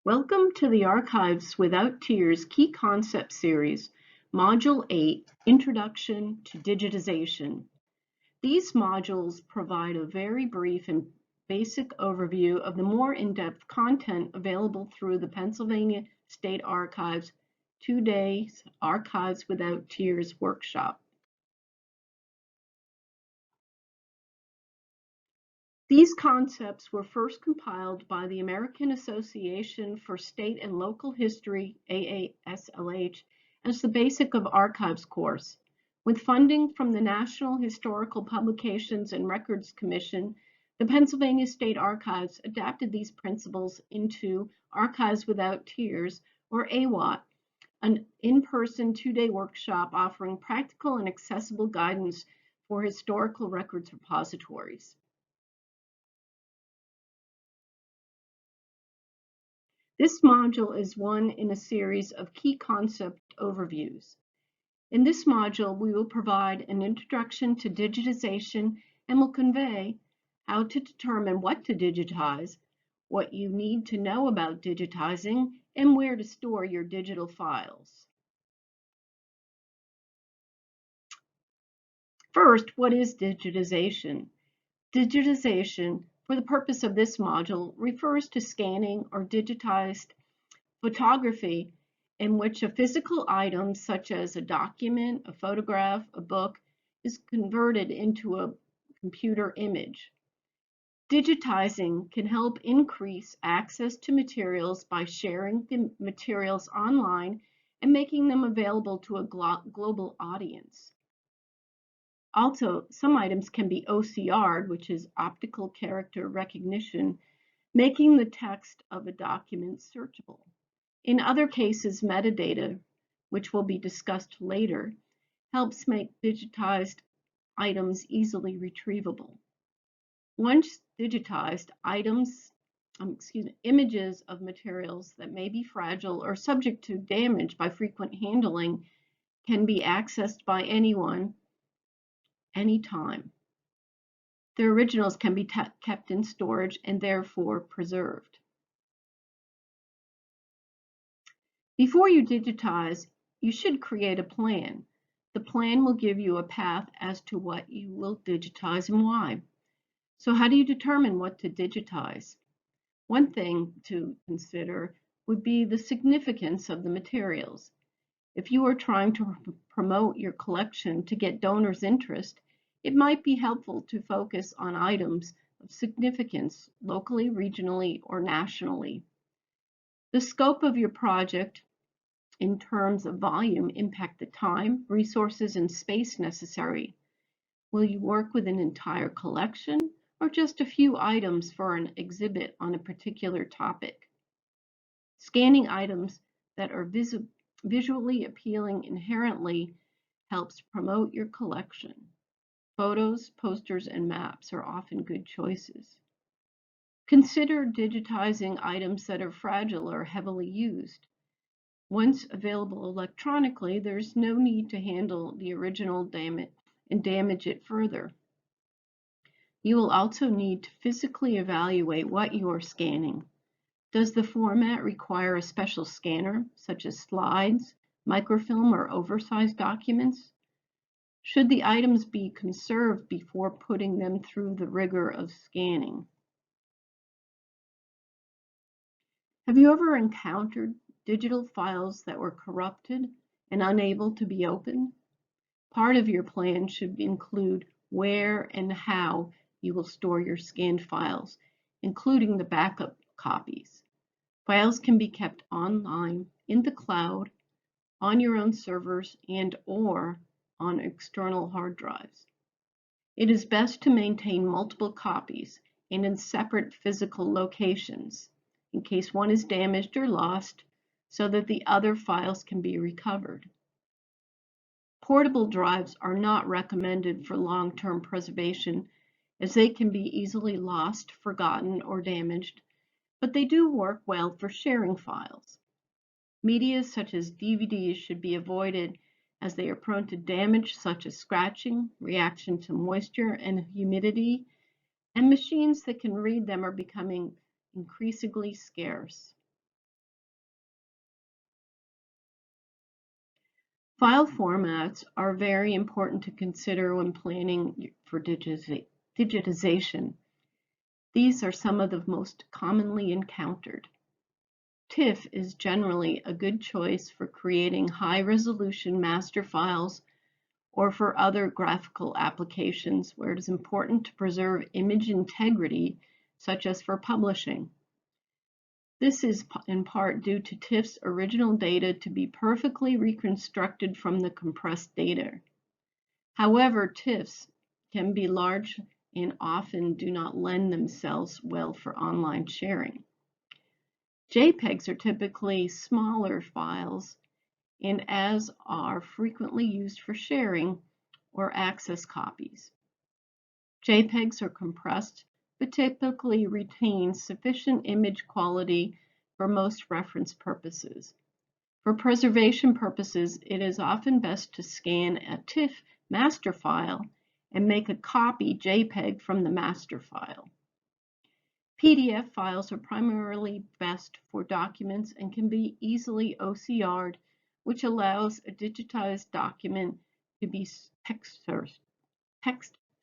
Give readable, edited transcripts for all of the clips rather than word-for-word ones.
Welcome to the Archives Without Tears Key Concept Series, Module 8, Introduction to Digitization. These modules provide a very brief and basic overview of the more in-depth content available through the Pennsylvania State Archives 2-day Archives Without Tears workshop. These concepts were first compiled by the American Association for State and Local History, AASLH, as the Basic of Archives course. With funding from the National Historical Publications and Records Commission, the Pennsylvania State Archives adapted these principles into Archives Without Tears, or AWOT, an in-person 2-day workshop offering practical and accessible guidance for historical records repositories. This module is one in a series of key concept overviews. In this module, we will provide an introduction to digitization and will convey how to determine what to digitize, what you need to know about digitizing, and where to store your digital files. First, what is digitization? Digitization, for the purpose of this module, refers to scanning or digitized photography in which a physical item such as a document, a photograph, a book is converted into a computer image. Digitizing can help increase access to materials by sharing the materials online and making them available to a global audience. Also, some items can be OCR'd, which is optical character recognition, making the text of a document searchable. In other cases, metadata, which will be discussed later, helps make digitized items easily retrievable. Once digitized, images of materials that may be fragile or subject to damage by frequent handling can be accessed by anyone, anytime. Their originals can be kept in storage and therefore preserved. Before you digitize, you should create a plan. The plan will give you a path as to what you will digitize and why. So how do you determine what to digitize? One thing to consider would be the significance of the materials. If you are trying to promote your collection to get donors' interest, it might be helpful to focus on items of significance locally, regionally, or nationally. The scope of your project in terms of volume impact the time, resources, and space necessary. Will you work with an entire collection or just a few items for an exhibit on a particular topic? Scanning items that are visually appealing inherently helps promote your collection. Photos, posters, and maps are often good choices. Consider digitizing items that are fragile or heavily used. Once available electronically, there's no need to handle the original and damage it further. You will also need to physically evaluate what you are scanning. Does the format require a special scanner, such as slides, microfilm, or oversized documents? Should the items be conserved before putting them through the rigor of scanning? Have you ever encountered digital files that were corrupted and unable to be opened? Part of your plan should include where and how you will store your scanned files, including the backup copies. Files can be kept online, in the cloud, on your own servers, and/or on external hard drives. It is best to maintain multiple copies and in separate physical locations in case one is damaged or lost, so that the other files can be recovered. Portable drives are not recommended for long-term preservation as they can be easily lost, forgotten, or damaged, but they do work well for sharing files. Media such as DVDs should be avoided as they are prone to damage such as scratching, reaction to moisture and humidity, and machines that can read them are becoming increasingly scarce. File formats are very important to consider when planning for digitization. These are some of the most commonly encountered. TIFF is generally a good choice for creating high-resolution master files or for other graphical applications where it is important to preserve image integrity, such as for publishing. This is in part due to TIFF's original data to be perfectly reconstructed from the compressed data. However, TIFFs can be large and often do not lend themselves well for online sharing. JPEGs are typically smaller files and as are frequently used for sharing or access copies. JPEGs are compressed but typically retain sufficient image quality for most reference purposes. For preservation purposes, it is often best to scan a TIFF master file and make a copy JPEG from the master file. PDF files are primarily best for documents and can be easily OCR'd, which allows a digitized document to be text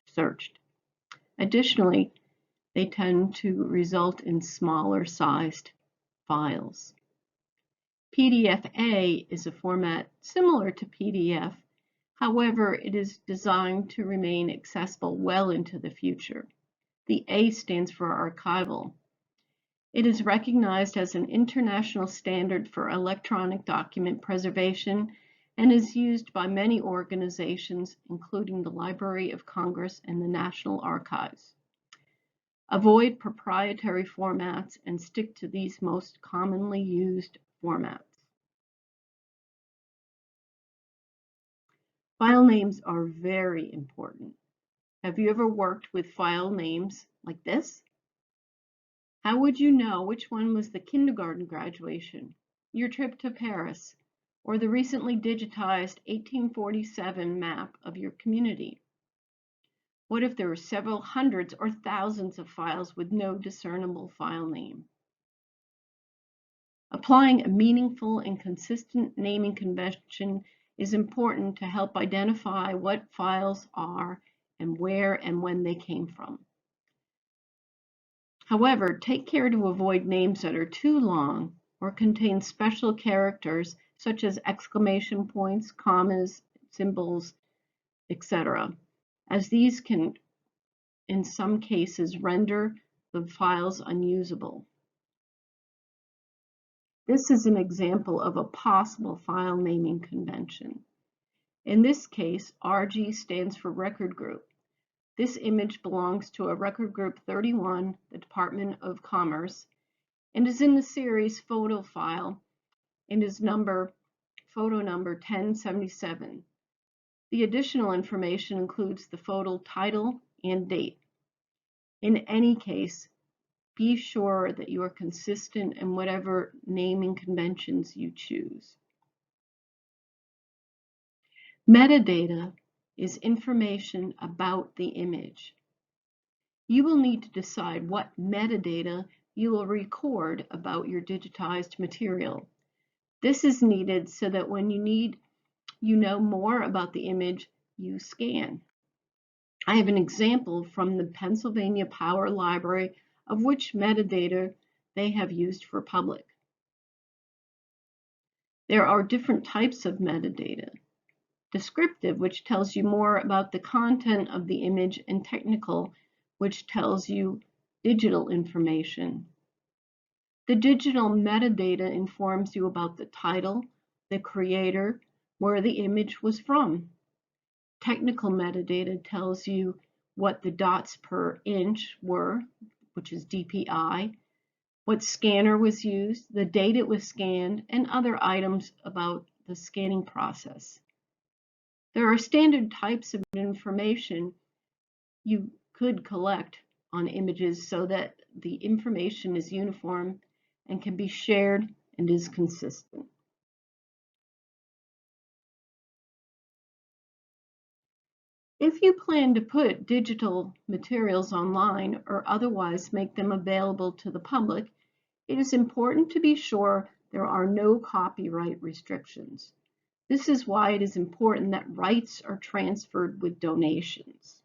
searched. Additionally, they tend to result in smaller sized files. PDF-A is a format similar to PDF. However, it is designed to remain accessible well into the future. The A stands for archival. It is recognized as an international standard for electronic document preservation and is used by many organizations, including the Library of Congress and the National Archives. Avoid proprietary formats and stick to these most commonly used formats. File names are very important. Have you ever worked with file names like this? How would you know which one was the kindergarten graduation, your trip to Paris, or the recently digitized 1847 map of your community? What if there were several hundreds or thousands of files with no discernible file name? Applying a meaningful and consistent naming convention is important to help identify what files are and where and when they came from. However, take care to avoid names that are too long or contain special characters such as exclamation points, commas, symbols, etc., as these can, in some cases, render the files unusable. This is an example of a possible file naming convention. In this case, RG stands for record group. This image belongs to a record group 31, the Department of Commerce, and is in the series photo file and is photo number 1077. The additional information includes the photo title and date. In any case, be sure that you are consistent in whatever naming conventions you choose. Metadata is information about the image. You will need to decide what metadata you will record about your digitized material. This is needed so that when you know more about the image you scan. I have an example from the Pennsylvania Power Library of which metadata they have used for public. There are different types of metadata. Descriptive, which tells you more about the content of the image, and technical, which tells you digital information. The digital metadata informs you about the title, the creator, where the image was from. Technical metadata tells you what the dots per inch were, which is DPI, what scanner was used, the date it was scanned, and other items about the scanning process. There are standard types of information you could collect on images so that the information is uniform and can be shared and is consistent. If you plan to put digital materials online or otherwise make them available to the public, it is important to be sure there are no copyright restrictions. This is why it is important that rights are transferred with donations.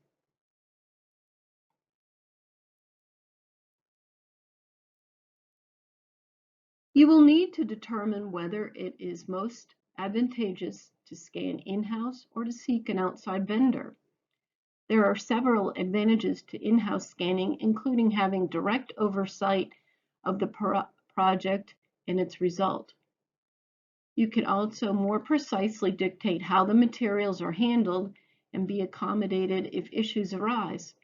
You will need to determine whether it is most advantageous to scan in-house or to seek an outside vendor. There are several advantages to in-house scanning, including having direct oversight of the project and its result. You can also more precisely dictate how the materials are handled and be accommodated if issues arise.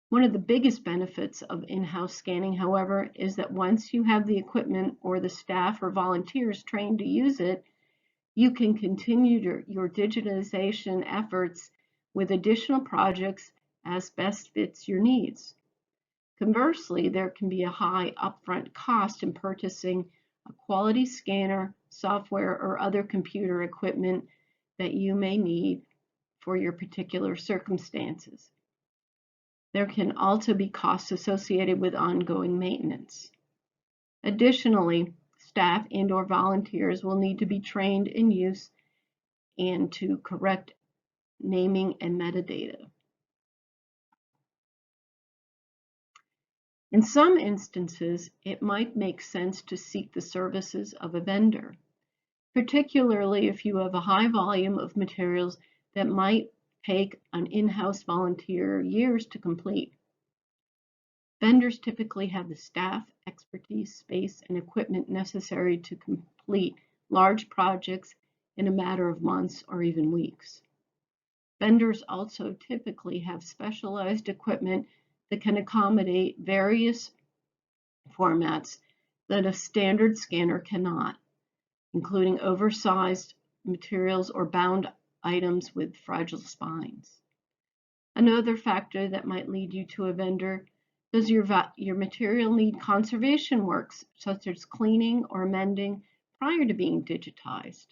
One of the biggest benefits of in-house scanning, however, is that once you have the equipment or the staff or volunteers trained to use it, you can continue your digitization efforts with additional projects as best fits your needs. Conversely, there can be a high upfront cost in purchasing a quality scanner, software, or other computer equipment that you may need for your particular circumstances. There can also be costs associated with ongoing maintenance. Additionally, staff and/or volunteers will need to be trained in use and to correct naming and metadata. In some instances, it might make sense to seek the services of a vendor, particularly if you have a high volume of materials that might take an in-house volunteer years to complete. Vendors typically have the staff, expertise, space, and equipment necessary to complete large projects in a matter of months or even weeks. Vendors also typically have specialized equipment that can accommodate various formats that a standard scanner cannot, including oversized materials or bound items with fragile spines. Another factor that might lead you to a vendor: does your material need conservation works, such as cleaning or mending, prior to being digitized?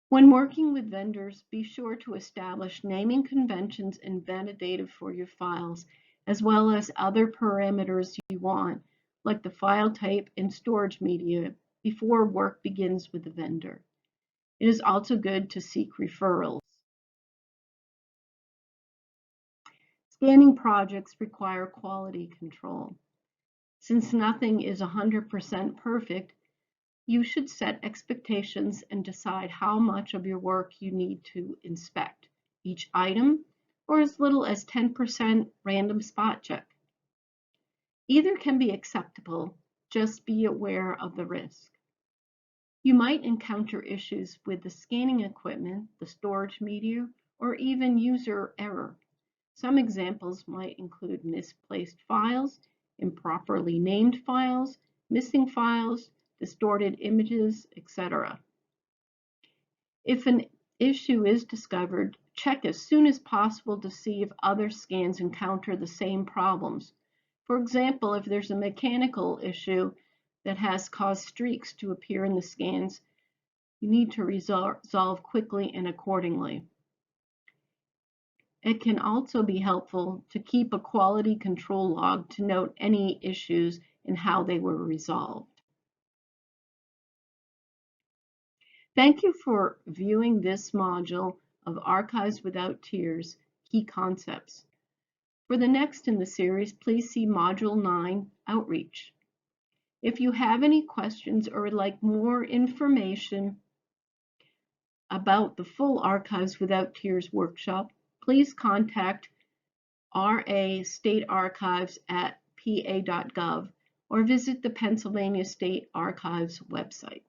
When working with vendors, be sure to establish naming conventions and metadata for your files, as well as other parameters you want, like the file type and storage media, before work begins with the vendor. It is also good to seek referrals. Scanning projects require quality control. Since nothing is 100% perfect, you should set expectations and decide how much of your work you need to inspect, each item, or as little as 10% random spot check. Either can be acceptable, just be aware of the risk. You might encounter issues with the scanning equipment, the storage media, or even user error. Some examples might include misplaced files, improperly named files, missing files, distorted images, etc. If an issue is discovered, check as soon as possible to see if other scans encounter the same problems. For example, if there's a mechanical issue that has caused streaks to appear in the scans, you need to resolve quickly and accordingly. It can also be helpful to keep a quality control log to note any issues and how they were resolved. Thank you for viewing this module of Archives Without Tears, Key Concepts. For the next in the series, please see Module 9, Outreach. If you have any questions or would like more information about the full Archives Without Tears workshop, please contact RA State Archives at pa.gov or visit the Pennsylvania State Archives website.